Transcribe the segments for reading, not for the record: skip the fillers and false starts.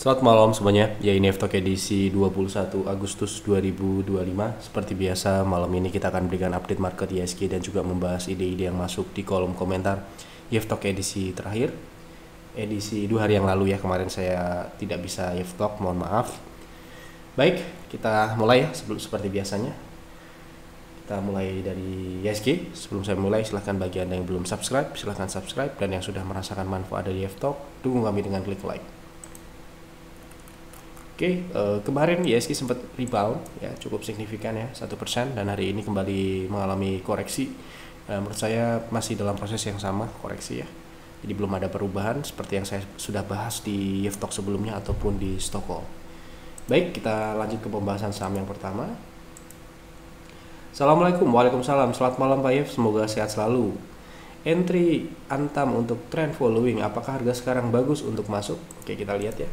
Selamat malam semuanya, ya ini F-Talk edisi 21 Agustus 2025. Seperti biasa, malam ini kita akan berikan update market ISG dan juga membahas ide-ide yang masuk di kolom komentar F-Talk edisi terakhir. Edisi 2 hari yang lalu ya, kemarin saya tidak bisa F-Talk, mohon maaf. Baik, kita mulai ya, seperti biasanya. Kita mulai dari ISG. Sebelum saya mulai, silahkan bagi Anda yang belum subscribe, silahkan subscribe. Dan yang sudah merasakan manfaat dari F-Talk, dukung kami dengan klik like. Oke, kemarin ISG sempat rebound ya, cukup signifikan ya, 1%, dan hari ini kembali mengalami koreksi. Menurut saya masih dalam proses yang sama, koreksi ya. Jadi belum ada perubahan seperti yang saya sudah bahas di F-Talk sebelumnya ataupun di Stockholm. Baik, kita lanjut ke pembahasan saham yang pertama. Assalamualaikum, waalaikumsalam, selamat malam Pak Yef, semoga sehat selalu. Entry Antam untuk trend following, apakah harga sekarang bagus untuk masuk? Oke, kita lihat ya.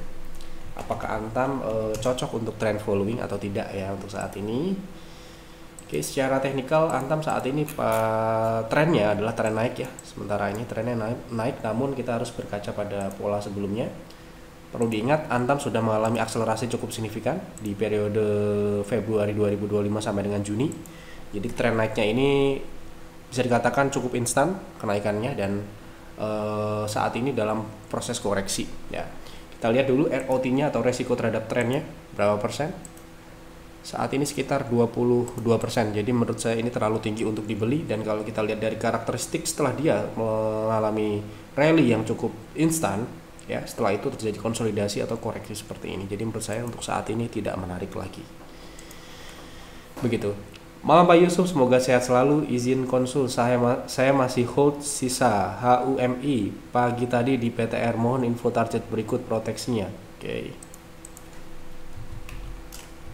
Apakah Antam cocok untuk trend following atau tidak ya untuk saat ini. Oke, secara teknikal Antam saat ini trennya adalah tren naik ya. Sementara ini trennya naik, namun kita harus berkaca pada pola sebelumnya. Perlu diingat, Antam sudah mengalami akselerasi cukup signifikan di periode Februari 2025 sampai dengan Juni. Jadi tren naiknya ini bisa dikatakan cukup instan kenaikannya, dan saat ini dalam proses koreksi ya. Kita lihat dulu ROT-nya atau resiko terhadap trennya berapa persen. Saat ini sekitar 22%. Jadi menurut saya ini terlalu tinggi untuk dibeli, dan kalau kita lihat dari karakteristik setelah dia mengalami rally yang cukup instan ya, setelah itu terjadi konsolidasi atau koreksi seperti ini. Jadi menurut saya untuk saat ini tidak menarik lagi. Begitu. Malam Pak Yusuf, semoga sehat selalu. Izin konsul, saya masih hold sisa HUMI pagi tadi di PTR. Mohon info target berikut proteksinya. Oke.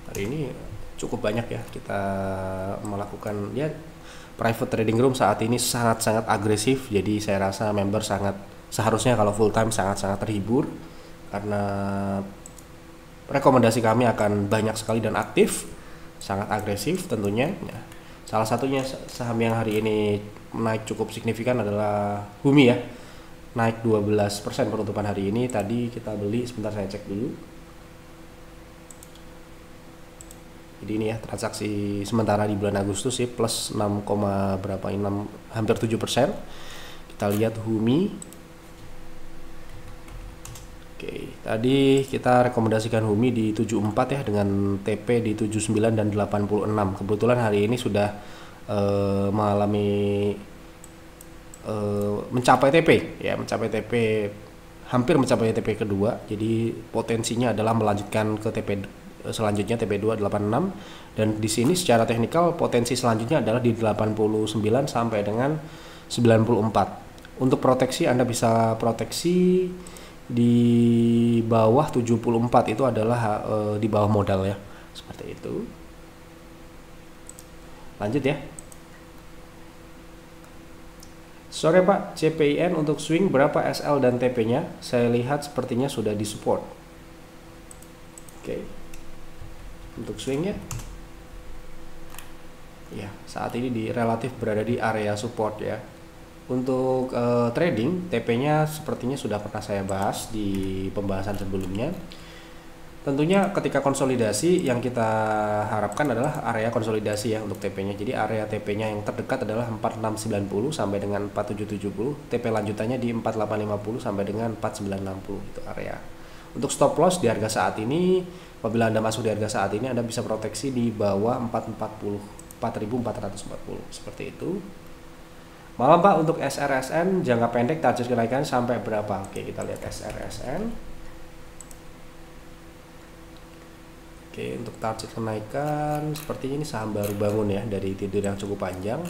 Hari ini cukup banyak ya kita melakukan ya, private trading room saat ini sangat-sangat agresif. Jadi saya rasa member seharusnya kalau full time sangat-sangat terhibur, karena rekomendasi kami akan banyak sekali dan aktif, sangat agresif tentunya. Ya, salah satunya saham yang hari ini naik cukup signifikan adalah HUMI ya, naik 12% penutupan hari ini. Tadi kita beli, sebentar saya cek dulu. Jadi ini ya transaksi sementara di bulan Agustus ya, plus 6, berapa ini, hampir 7%. Kita lihat HUMI. Oke, tadi kita rekomendasikan HUMI di 74 ya, dengan TP di 79 dan 86. Kebetulan hari ini sudah mengalami mencapai TP ya, hampir mencapai TP kedua. Jadi potensinya adalah melanjutkan ke TP selanjutnya, TP2 86, dan di sini secara teknikal potensi selanjutnya adalah di 89 sampai dengan 94. Untuk proteksi, Anda bisa proteksi di bawah 74, itu adalah di bawah modal ya, seperti itu. Lanjut ya. Sore Pak, CPIN untuk swing berapa SL dan TP nya? Saya lihat sepertinya sudah di support. Oke. Untuk swingnya ya, saat ini relatif berada di area support ya. Untuk trading, TP-nya sepertinya sudah pernah saya bahas di pembahasan sebelumnya. Tentunya ketika konsolidasi, yang kita harapkan adalah area konsolidasi ya untuk TP-nya. Jadi area TP-nya yang terdekat adalah 4690 sampai dengan 4770. TP lanjutannya di 4850 sampai dengan 4960, itu area. Untuk stop loss di harga saat ini, apabila Anda masuk di harga saat ini, Anda bisa proteksi di bawah 4440, seperti itu. Malam Pak, untuk SRSN jangka pendek target kenaikan sampai berapa? Oke, kita lihat SRSN. Oke, untuk target kenaikan sepertinya ini saham baru bangun ya, dari tidur yang cukup panjang.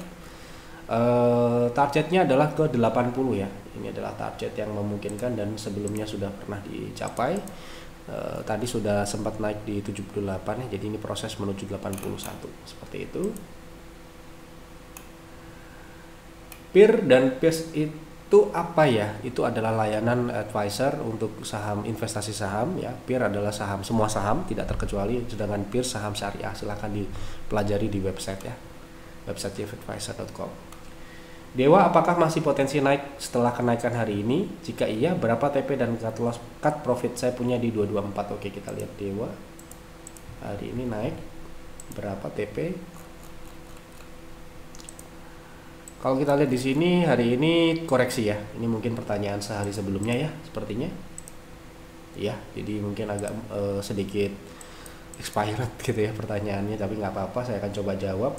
Targetnya adalah ke 80 ya. Ini adalah target yang memungkinkan dan sebelumnya sudah pernah dicapai. Tadi sudah sempat naik di 78 ya, jadi ini proses menuju 81, seperti itu. PIR dan PIS itu apa ya? Itu adalah layanan advisor untuk saham, investasi saham ya. PIR adalah saham, semua saham tidak terkecuali, sedangkan PIR saham syariah. Silahkan dipelajari di website ya, website jefadvisor.com. Dewa, apakah masih potensi naik setelah kenaikan hari ini? Jika iya, berapa TP dan cut profit saya punya di 224? Oke, kita lihat Dewa. Hari ini naik berapa TP? Kalau kita lihat di sini hari ini koreksi ya. Ini mungkin pertanyaan sehari sebelumnya ya, sepertinya. Ya, jadi mungkin agak sedikit expired gitu ya pertanyaannya, tapi nggak apa-apa, saya akan coba jawab.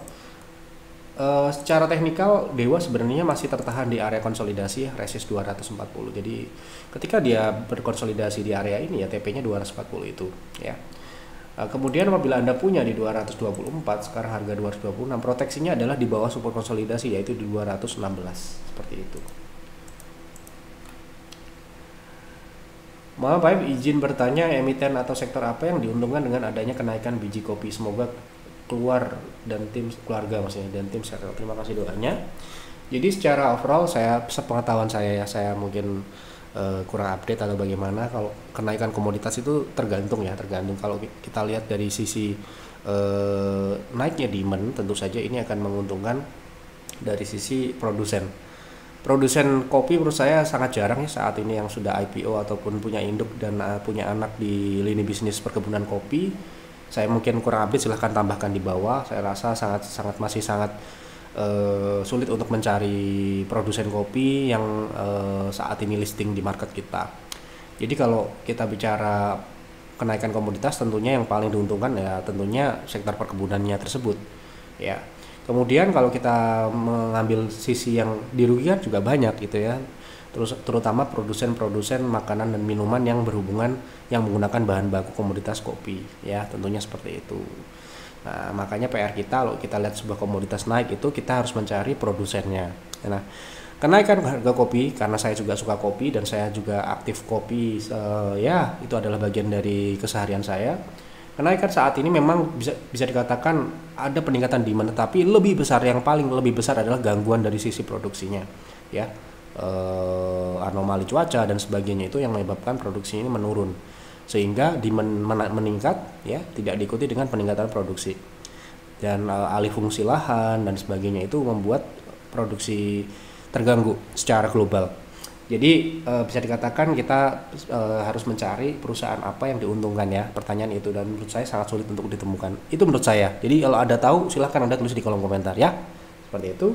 Secara teknikal Dewa sebenarnya masih tertahan di area konsolidasi ya, resist 240. Jadi ketika dia berkonsolidasi di area ini ya TP-nya 240 itu ya. Kemudian apabila Anda punya di 224, sekarang harga 226, proteksinya adalah di bawah support konsolidasi yaitu di 216 seperti itu. Maaf Pak, izin bertanya, emiten atau sektor apa yang diuntungkan dengan adanya kenaikan biji kopi? Semoga keluar dan tim keluarga maksudnya dan tim sektor. Terima kasih doanya. Jadi secara overall sepengetahuan saya ya, saya mungkin kurang update atau bagaimana. Kalau kenaikan komoditas itu tergantung. Kalau kita lihat dari sisi naiknya demand, tentu saja ini akan menguntungkan dari sisi produsen. Produsen kopi menurut saya sangat jarang ya saat ini yang sudah IPO ataupun punya induk dan punya anak di lini bisnis perkebunan kopi. Saya mungkin kurang update, silahkan tambahkan di bawah. Saya rasa masih sangat sulit untuk mencari produsen kopi yang saat ini listing di market kita. Jadi kalau kita bicara kenaikan komoditas, tentunya yang paling diuntungkan ya tentunya sektor perkebunannya tersebut ya. Kemudian kalau kita mengambil sisi yang dirugikan juga banyak gitu ya. Terutama produsen-produsen makanan dan minuman yang berhubungan yang menggunakan bahan baku komoditas kopi ya, tentunya seperti itu. Nah, makanya PR kita kalau kita lihat sebuah komoditas naik itu kita harus mencari produsennya. Nah, kenaikan harga kopi karena saya juga suka kopi dan saya juga aktif kopi ya, itu adalah bagian dari keseharian saya. Kenaikan saat ini memang bisa dikatakan ada peningkatan demand, tapi yang paling lebih besar adalah gangguan dari sisi produksinya ya. Anomali cuaca dan sebagainya itu yang menyebabkan produksi ini menurun sehingga demand meningkat ya, tidak diikuti dengan peningkatan produksi dan alih fungsi lahan dan sebagainya itu membuat produksi terganggu secara global. Jadi bisa dikatakan kita harus mencari perusahaan apa yang diuntungkan ya, pertanyaan itu, dan menurut saya sangat sulit untuk ditemukan itu menurut saya. Jadi kalau Anda tahu silahkan Anda tulis di kolom komentar ya, seperti itu.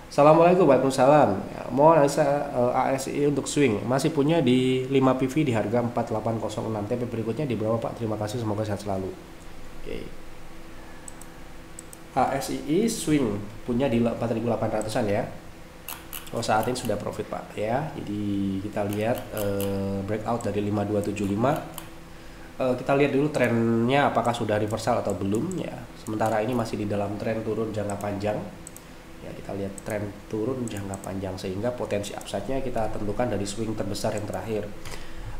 Assalamualaikum, waalaikumsalam. Ya, mau analisa ASI untuk swing masih punya di 5 PV di harga 4806. TP berikutnya di berapa Pak? Terima kasih, semoga sehat selalu. Oke. ASI swing punya di 4800-an ya. Oh, saat ini sudah profit Pak ya. Jadi kita lihat breakout dari 5275. Kita lihat dulu trennya apakah sudah reversal atau belum ya. Sementara ini masih di dalam tren turun jangka panjang. Ya, kita lihat tren turun jangka panjang sehingga potensi upside-nya kita tentukan dari swing terbesar yang terakhir.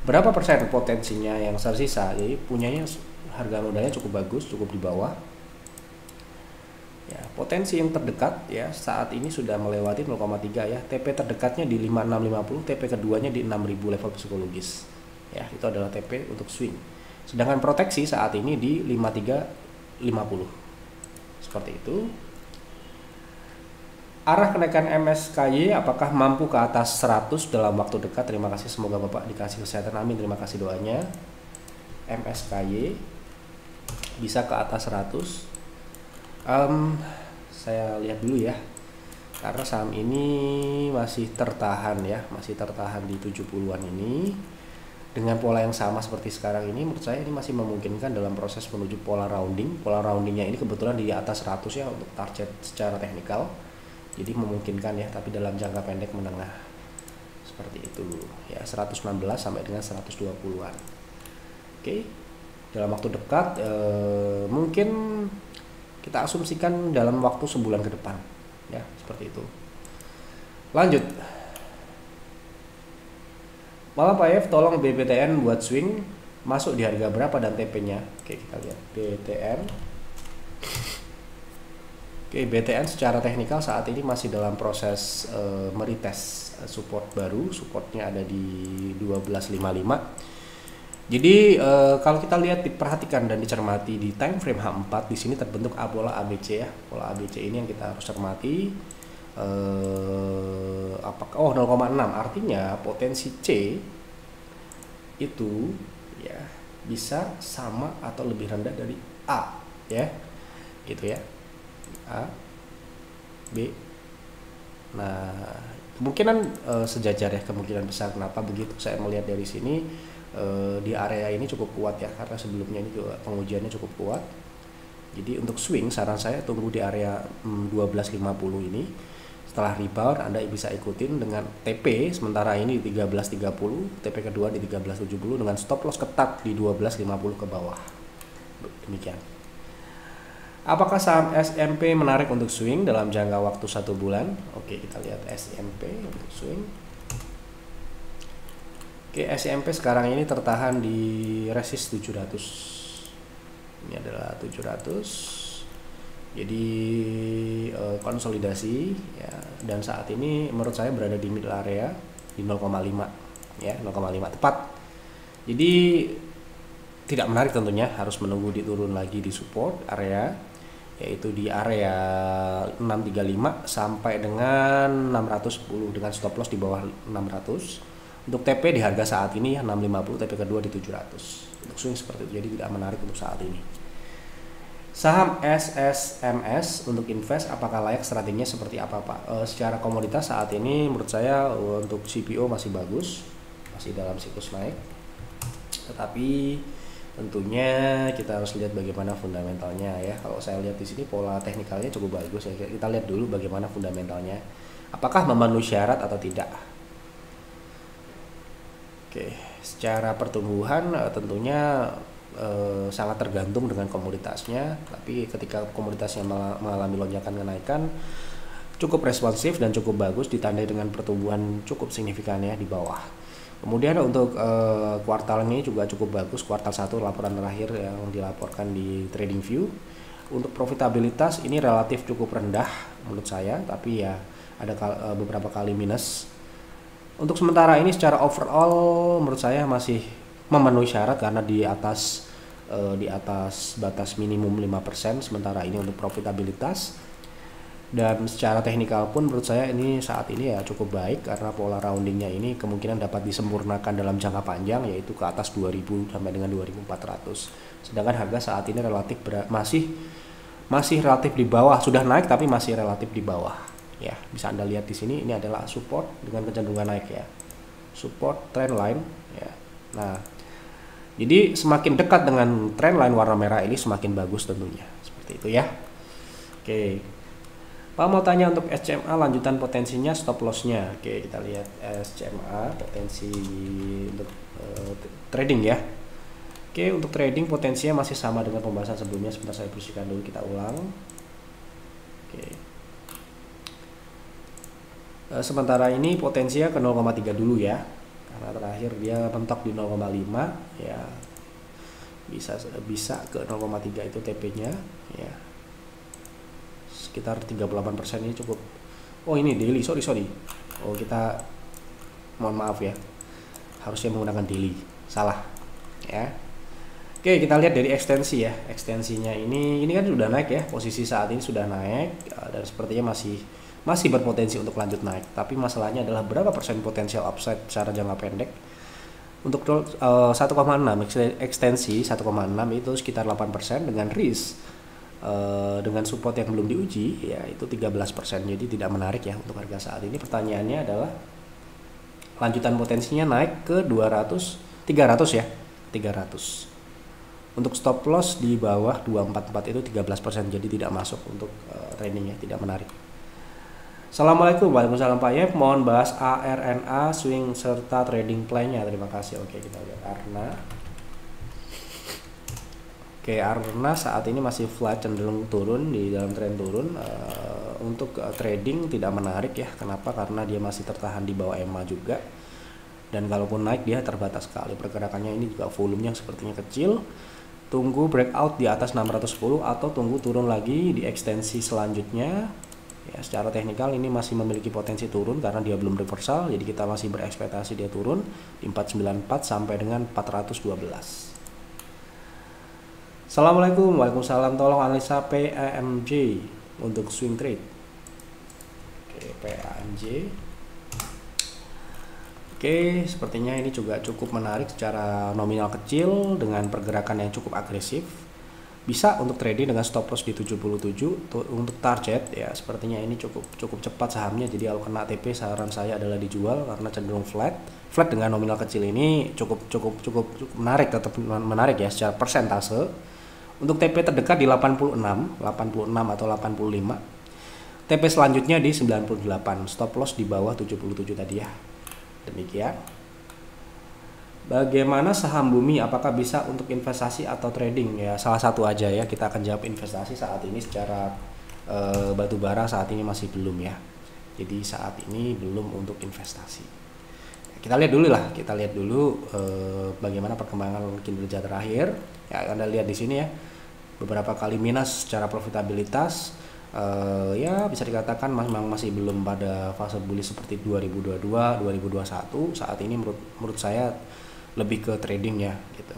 Berapa persen potensinya yang tersisa? Jadi punyanya harga modalnya cukup bagus, cukup di bawah. Ya, potensi yang terdekat ya saat ini sudah melewati 0,3 ya. TP terdekatnya di 5650, TP keduanya di 6000 level psikologis. Ya, itu adalah TP untuk swing. Sedangkan proteksi saat ini di 5350. Seperti itu. Arah kenaikan MSKY apakah mampu ke atas 100 dalam waktu dekat? Terima kasih, semoga Bapak dikasih kesehatan, amin. Terima kasih doanya. MSKY bisa ke atas 100. Saya lihat dulu ya, karena saham ini masih tertahan ya, masih tertahan di 70-an ini dengan pola yang sama seperti sekarang ini. Menurut saya ini masih memungkinkan dalam proses menuju pola rounding. Pola roundingnya ini kebetulan di atas 100 ya untuk target secara teknikal, jadi memungkinkan ya, tapi dalam jangka pendek menengah seperti itu ya, 116 sampai dengan 120-an. Oke, dalam waktu dekat mungkin kita asumsikan dalam waktu sebulan ke depan ya, seperti itu. Lanjut. Malam Pak F, tolong BBTN buat swing masuk di harga berapa dan TP-nya? Oke, kita lihat BTN. Oke, BTN secara teknikal saat ini masih dalam proses meretest support baru. Supportnya ada di 1255. Jadi kalau kita lihat, diperhatikan dan dicermati di time frame H4, di sini terbentuk pola ABC ya. Pola ABC ini yang kita harus cermati. apakah 0,6, artinya potensi C itu ya bisa sama atau lebih rendah dari A ya, gitu ya, A, B. Nah, kemungkinan sejajar ya, kemungkinan besar. Kenapa begitu? Saya melihat dari sini di area ini cukup kuat ya, karena sebelumnya ini juga pengujiannya cukup kuat. Jadi untuk swing saran saya tunggu di area 12.50 ini. Setelah rebound Anda bisa ikutin dengan TP sementara ini di 13.30, TP kedua di 13.70 dengan stop loss ketat di 12.50 ke bawah. Demikian. Apakah saham SMP menarik untuk swing dalam jangka waktu 1 bulan? Oke, kita lihat SMP untuk swing. Oke, SMP sekarang ini tertahan di resist 700. Ini adalah 700. Jadi konsolidasi ya, dan saat ini menurut saya berada di middle area di 0,5 ya, 0,5 tepat. Jadi tidak menarik tentunya, harus menunggu diturun lagi di support area, yaitu di area 635 sampai dengan 610 dengan stop loss di bawah 600. Untuk TP di harga saat ini ya 650, TP kedua di 700. Untuk swing seperti itu, jadi tidak menarik untuk saat ini. Saham SSMS untuk invest apakah layak, strateginya seperti apa Pak? Secara komoditas saat ini menurut saya untuk CPO masih bagus, masih dalam siklus naik. Tetapi tentunya kita harus lihat bagaimana fundamentalnya ya. Kalau saya lihat di sini pola teknikalnya cukup bagus ya. Kita lihat dulu bagaimana fundamentalnya. Apakah memenuhi syarat atau tidak? Oke, secara pertumbuhan tentunya sangat tergantung dengan komoditasnya, tapi ketika komoditasnya mengalami lonjakan kenaikan cukup responsif dan cukup bagus, ditandai dengan pertumbuhan cukup signifikan ya di bawah. Kemudian untuk kuartal ini juga cukup bagus, kuartal 1 laporan terakhir yang dilaporkan di TradingView. Untuk profitabilitas ini relatif cukup rendah menurut saya, tapi ya ada beberapa kali minus. Untuk sementara ini secara overall menurut saya masih memenuhi syarat karena di atas batas minimum 5% sementara ini untuk profitabilitas. Dan secara teknikal pun menurut saya ini saat ini ya cukup baik karena pola roundingnya ini kemungkinan dapat disempurnakan dalam jangka panjang, yaitu ke atas 2000 sampai dengan 2400. Sedangkan harga saat ini relatif masih relatif di bawah, sudah naik tapi masih relatif di bawah. Ya, bisa Anda lihat di sini ini adalah support dengan kecenderungan naik ya. Support trend line ya. Nah, jadi semakin dekat dengan trend line warna merah ini semakin bagus tentunya. Seperti itu ya. Oke. Pak mau tanya untuk SCMA lanjutan potensinya, stop lossnya. Oke, kita lihat SCMA potensi untuk trading ya. Oke, untuk trading potensinya masih sama dengan pembahasan sebelumnya. Sebentar saya bersihkan dulu, kita ulang. Oke. Sementara ini potensinya ke 0,3 dulu ya, karena terakhir dia mentok di 0,5 ya, bisa ke 0,3 itu TP-nya ya, sekitar 38% ini cukup. Oh ini daily, sorry oh kita mohon maaf ya, harusnya menggunakan daily, salah ya. Oke, kita lihat dari ekstensi ya, ekstensinya ini kan sudah naik ya, posisi saat ini sudah naik dan sepertinya masih berpotensi untuk lanjut naik, tapi masalahnya adalah berapa persen potensial upside secara jangka pendek. Untuk 1,6 ekstensi 1,6 itu sekitar 8% dengan risk dengan support yang belum diuji ya itu 13%, jadi tidak menarik ya untuk harga saat ini. Pertanyaannya adalah lanjutan potensinya naik ke 300 ya, 300. Untuk stop loss di bawah 244 itu 13%, jadi tidak masuk untuk trading ya, tidak menarik. Assalamualaikum, waalaikumsalam Pak Yep, mohon bahas ARNA swing serta trading plan-nya, terima kasih. Oke, kita lihat ARNA. Oke, ARNA saat ini masih flat, cenderung turun, di dalam tren turun. Untuk trading tidak menarik ya, kenapa? Karena dia masih tertahan di bawah EMA juga, dan kalaupun naik dia terbatas sekali pergerakannya, ini juga volumenya sepertinya kecil. Tunggu breakout di atas 610 atau tunggu turun lagi di ekstensi selanjutnya. Ya, secara teknikal ini masih memiliki potensi turun karena dia belum reversal, jadi kita masih berekspektasi dia turun di 494 sampai dengan 412. Assalamualaikum, waalaikumsalam, tolong analisa PAMJ untuk swing trade. Oke. Oke, PANJ. Oke, sepertinya ini juga cukup menarik secara nominal kecil dengan pergerakan yang cukup agresif. Bisa untuk trading dengan stop loss di 77 untuk target ya. Sepertinya ini cukup cepat sahamnya. Jadi kalau kena TP saran saya adalah dijual karena cenderung flat. Flat dengan nominal kecil ini cukup menarik, tetap menarik ya secara persentase. Untuk TP terdekat di 86 atau 85. TP selanjutnya di 98, stop loss di bawah 77 tadi ya. Demikian. Bagaimana saham bumi, apakah bisa untuk investasi atau trading? Ya salah satu aja ya, kita akan jawab investasi saat ini secara batu bara saat ini masih belum ya. Jadi saat ini belum untuk investasi. Kita lihat dulu bagaimana perkembangan kinerja terakhir. Ya Anda lihat di sini ya, beberapa kali minus secara profitabilitas. Ya bisa dikatakan memang masih belum pada fase bullish seperti 2022, 2021. Saat ini menurut saya lebih ke trading ya gitu.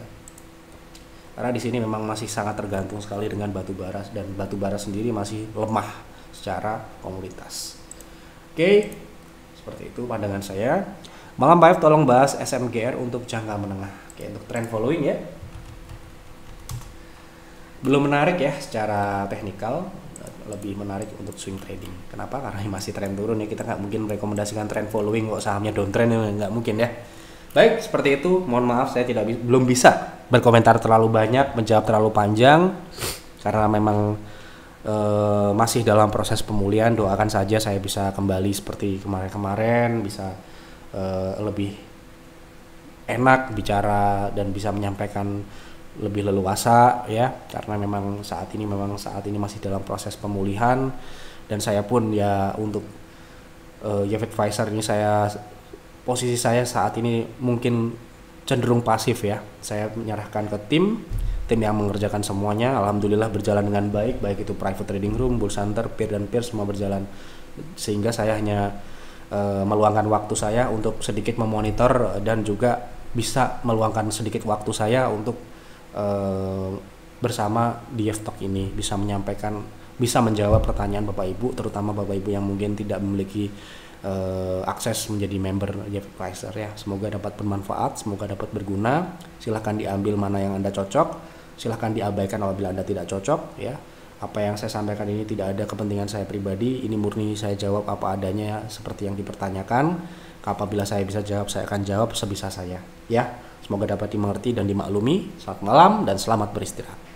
Karena di sini memang masih sangat tergantung sekali dengan batu bara, dan batu bara sendiri masih lemah secara komoditas. Oke, seperti itu pandangan saya. Malam Pak F, tolong bahas SMGR untuk jangka menengah. Oke, untuk trend following ya. Belum menarik ya secara teknikal, lebih menarik untuk swing trading. Kenapa? Karena masih tren turun ya, kita nggak mungkin merekomendasikan trend following kok sahamnya downtrend, nggak mungkin ya. Baik, seperti itu. Mohon maaf saya belum bisa berkomentar terlalu banyak, menjawab terlalu panjang karena memang masih dalam proses pemulihan. Doakan saja saya bisa kembali seperti kemarin-kemarin, bisa lebih enak bicara dan bisa menyampaikan lebih leluasa ya, karena memang saat ini masih dalam proses pemulihan, dan saya pun ya untuk Jeff Advisor ini posisi saya saat ini mungkin cenderung pasif ya. Saya menyerahkan ke tim yang mengerjakan semuanya. Alhamdulillah berjalan dengan baik itu private trading room, bull center, peer dan peer semua berjalan, sehingga saya hanya meluangkan waktu saya untuk sedikit memonitor dan juga bisa meluangkan sedikit waktu saya untuk bersama di Stock ini bisa menjawab pertanyaan Bapak Ibu, terutama Bapak Ibu yang mungkin tidak memiliki akses menjadi member Jeff Advisor ya. Semoga dapat bermanfaat, semoga dapat berguna. Silahkan diambil mana yang Anda cocok, silahkan diabaikan apabila Anda tidak cocok ya. Apa yang saya sampaikan ini tidak ada kepentingan saya pribadi, ini murni saya jawab apa adanya seperti yang dipertanyakan. Apabila saya bisa jawab, saya akan jawab sebisa saya ya. Semoga dapat dimengerti dan dimaklumi. Selamat malam dan selamat beristirahat.